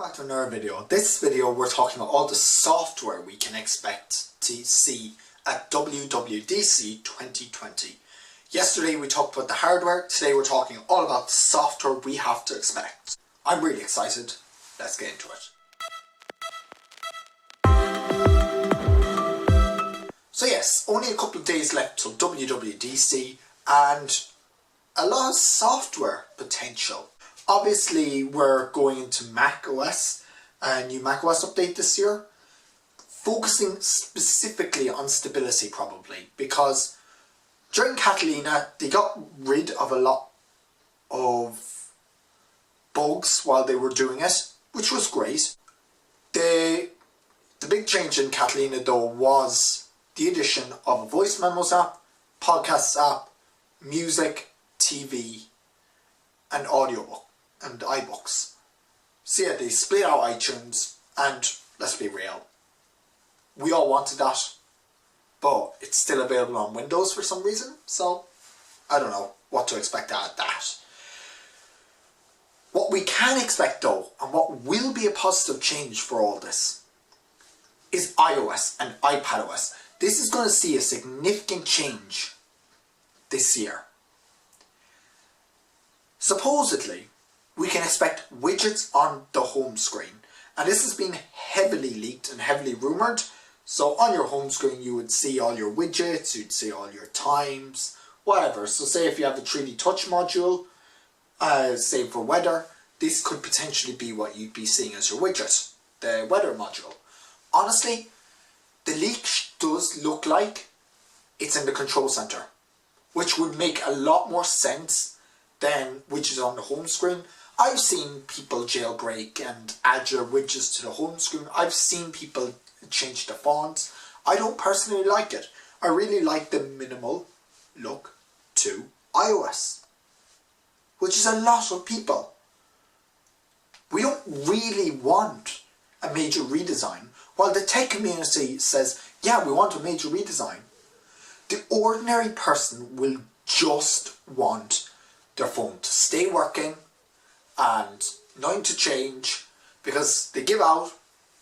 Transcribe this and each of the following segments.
back to another video. This video we're talking about all the software we can expect to see at WWDC2020. Yesterday we talked about the hardware, today we're talking all about the software we have to expect. I'm really excited, let's get into it. So yes, only a couple of days left till WWDC and a lot of software potential. Obviously we're going into Mac OS, a new Mac OS update this year, focusing specifically on stability probably, because during Catalina they got rid of a lot of bugs while they were doing it, which was great. The big change in Catalina though was the addition of a voice memos app, podcasts app, music, TV and audiobook and iBooks. So yeah, they split out iTunes, and let's be real, we all wanted that, but it's still available on Windows for some reason, so I don't know what to expect out of that. What we can expect though, and what will be a positive change for all this, is iOS and iPadOS. This is going to see a significant change this year. Supposedly, we can expect widgets on the home screen, and this has been heavily leaked and heavily rumoured. So on your home screen you would see all your widgets, you'd see all your times, whatever. So say if you have the 3D touch module, say for weather, this could potentially be what you'd be seeing as your widget, the weather module. Honestly, the leak does look like it's in the control center, which would make a lot more sense than widgets on the home screen. I've seen people jailbreak and add your widgets to the home screen. I've seen people change the fonts. I don't personally like it. I really like the minimal look to iOS, which is a lot of people. We don't really want a major redesign. While the tech community says, yeah, we want a major redesign, the ordinary person will just want their phone to stay working and nothing to change, because they give out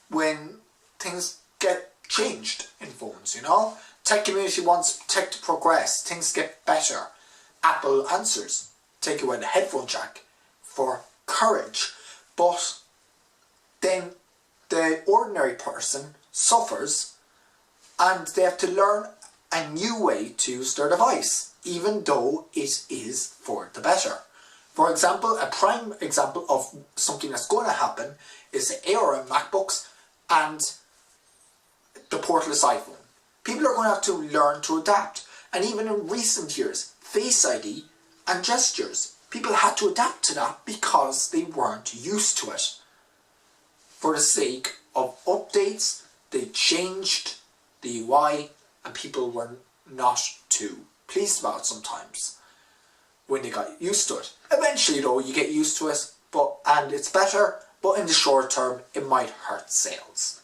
when things get changed in phones, you know? Tech community wants tech to progress, things get better. Apple answers, take away the headphone jack for courage, but then the ordinary person suffers and they have to learn a new way to use their device, even though it is for the better. For example, a prime example of something that's going to happen is the ARM MacBooks and the portless iPhone. People are going to have to learn to adapt. And even in recent years, Face ID and gestures, people had to adapt to that because they weren't used to it. For the sake of updates, they changed the UI and people were not too pleased about it sometimes when they got used to it. Eventually though, you get used to it, and it's better, but in the short term it might hurt sales.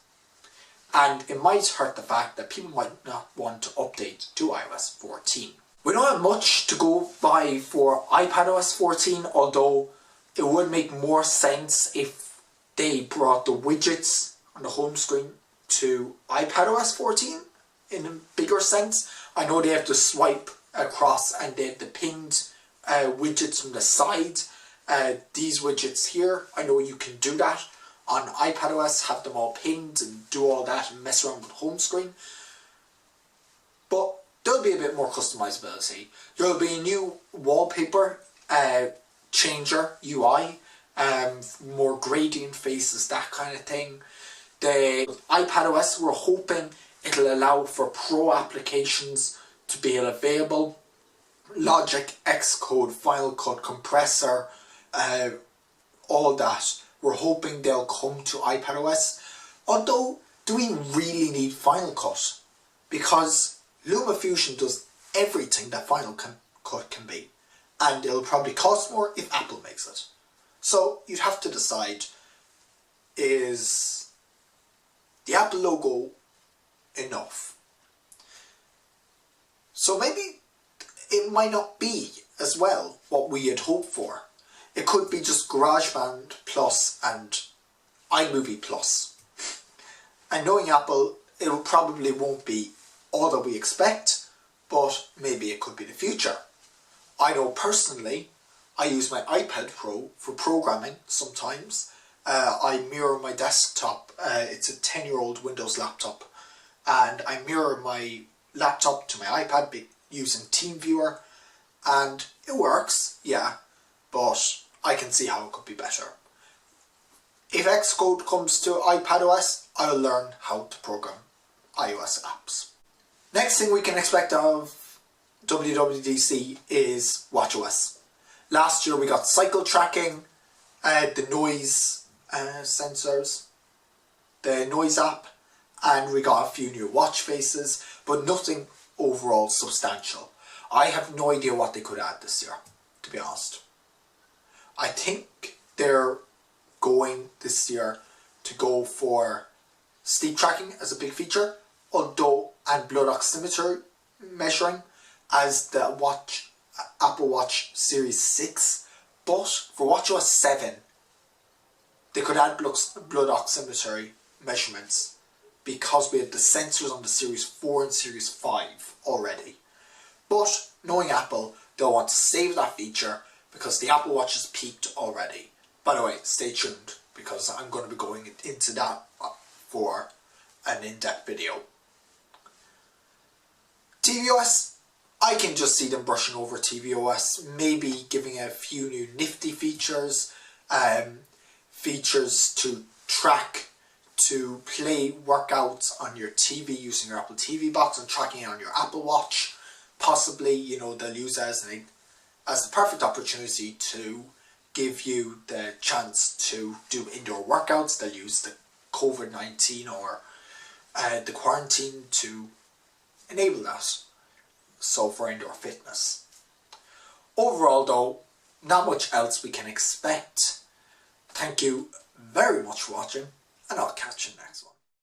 And it might hurt the fact that people might not want to update to iOS 14. We don't have much to go by for iPadOS 14, although it would make more sense if they brought the widgets on the home screen to iPadOS 14 in a bigger sense. I know they have to swipe across and they have the pinned widgets from the side. These widgets here, I know you can do that on iPadOS, have them all pinned and do all that and mess around with the home screen. But there'll be a bit more customizability. There'll be a new wallpaper changer UI, more gradient faces, that kind of thing. The iPadOS, we're hoping it'll allow for pro applications to be available. Logic, Xcode, Final Cut, Compressor, all that. We're hoping they'll come to iPadOS. Although, do we really need Final Cut? Because LumaFusion does everything that Final Cut can be. And it'll probably cost more if Apple makes it. So you'd have to decide, is the Apple logo enough? So maybe it might not be as well what we had hoped for. It could be just GarageBand Plus and iMovie Plus. And knowing Apple, it probably won't be all that we expect, but maybe it could be the future. I know personally, I use my iPad Pro for programming sometimes. I mirror my desktop, it's a 10-year-old Windows laptop, and I mirror my laptop to my iPad using TeamViewer, and it works, yeah, but I can see how it could be better. If Xcode comes to iPadOS, I'll learn how to program iOS apps. Next thing we can expect of WWDC is watchOS. Last year we got cycle tracking, the noise sensors, the noise app, and we got a few new watch faces, but nothing overall substantial. I have no idea what they could add this year, to be honest. I think they're going this year to go for sleep tracking as a big feature, although, and blood oximeter measuring as the Apple Watch Series 6, but for watchOS 7 they could add blood oximetry measurements because we have the sensors on the Series 4 and Series 5 already. But knowing Apple, they'll want to save that feature because the Apple Watch has peaked already. By the way, stay tuned because I'm going to be going into that for an in-depth video. tvOS, I can just see them brushing over tvOS, maybe giving a few new nifty features, features to track, to play workouts on your TV using your Apple TV box and tracking it on your Apple Watch. Possibly, you know, they'll use it as the perfect opportunity to give you the chance to do indoor workouts. They'll use the COVID-19 or the quarantine to enable that. So for indoor fitness. Overall though, not much else we can expect. Thank you very much for watching, and I'll catch you next one.